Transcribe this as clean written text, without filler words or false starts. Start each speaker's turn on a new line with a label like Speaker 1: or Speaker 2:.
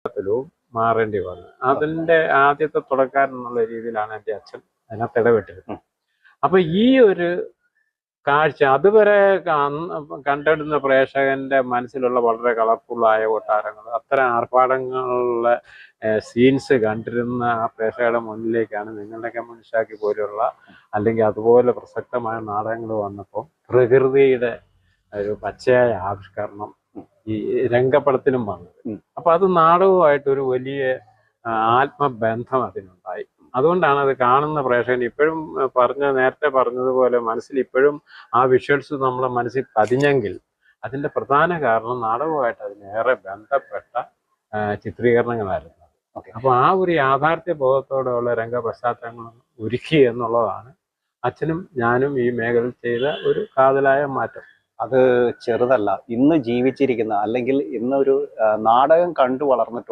Speaker 1: ത്തിലും മാറേണ്ടി വന്നു. അതിന്റെ ആദ്യത്തെ തുടക്കാരൻ എന്നുള്ള രീതിയിലാണ് എൻ്റെ അച്ഛൻ അതിനകത്ത് ഇടപെട്ടിരുന്നത്. അപ്പൊ ഈ ഒരു കാഴ്ച അതുവരെ കണ്ടിടുന്ന പ്രേക്ഷകന്റെ മനസ്സിലുള്ള വളരെ കളർഫുള്ളായ കൊട്ടാരങ്ങൾ, അത്തരം ആർഭാടങ്ങളുള്ള സീൻസ് കണ്ടിരുന്ന ആ പ്രേക്ഷകരുടെ മുന്നിലേക്കാണ് നിങ്ങളുടെയൊക്കെ മനുഷ്യാക്കി പോലുള്ള അല്ലെങ്കിൽ അതുപോലെ പ്രസക്തമായ നാടകങ്ങൾ വന്നപ്പോൾ പ്രകൃതിയുടെ ഒരു പച്ചയായ ആവിഷ്കരണം ഈ രംഗപ്പടത്തിലും വന്നത്. അപ്പൊ അത് നാടകവുമായിട്ടൊരു വലിയ ആത്മബന്ധം അതിനുണ്ടായി. അതുകൊണ്ടാണ് അത് കാണുന്ന പ്രേക്ഷകൻ ഇപ്പോഴും നേരത്തെ പറഞ്ഞതുപോലെ മനസ്സിൽ ഇപ്പോഴും ആ വിഷ്വൽസ് നമ്മളെ മനസ്സിൽ പതിഞ്ഞെങ്കിൽ അതിന്റെ പ്രധാന കാരണം നാടകവുമായിട്ട് അതിനേറെ ബന്ധപ്പെട്ട ചിത്രീകരണങ്ങളായിരുന്നു. അപ്പൊ ആ ഒരു യാഥാർത്ഥ്യ ബോധത്തോടെയുള്ള രംഗ പശ്ചാത്തലങ്ങൾ ഒരുക്കി എന്നുള്ളതാണ് അച്ഛനും ഞാനും ഈ മേഖലയിൽ ചെയ്ത ഒരു കാതലായ മാറ്റം.
Speaker 2: അത് ചെറുതല്ല. ഇന്ന് ജീവിച്ചിരിക്കുന്ന അല്ലെങ്കിൽ ഇന്നൊരു നാടകം കണ്ടു വളർന്നിട്ടുള്ള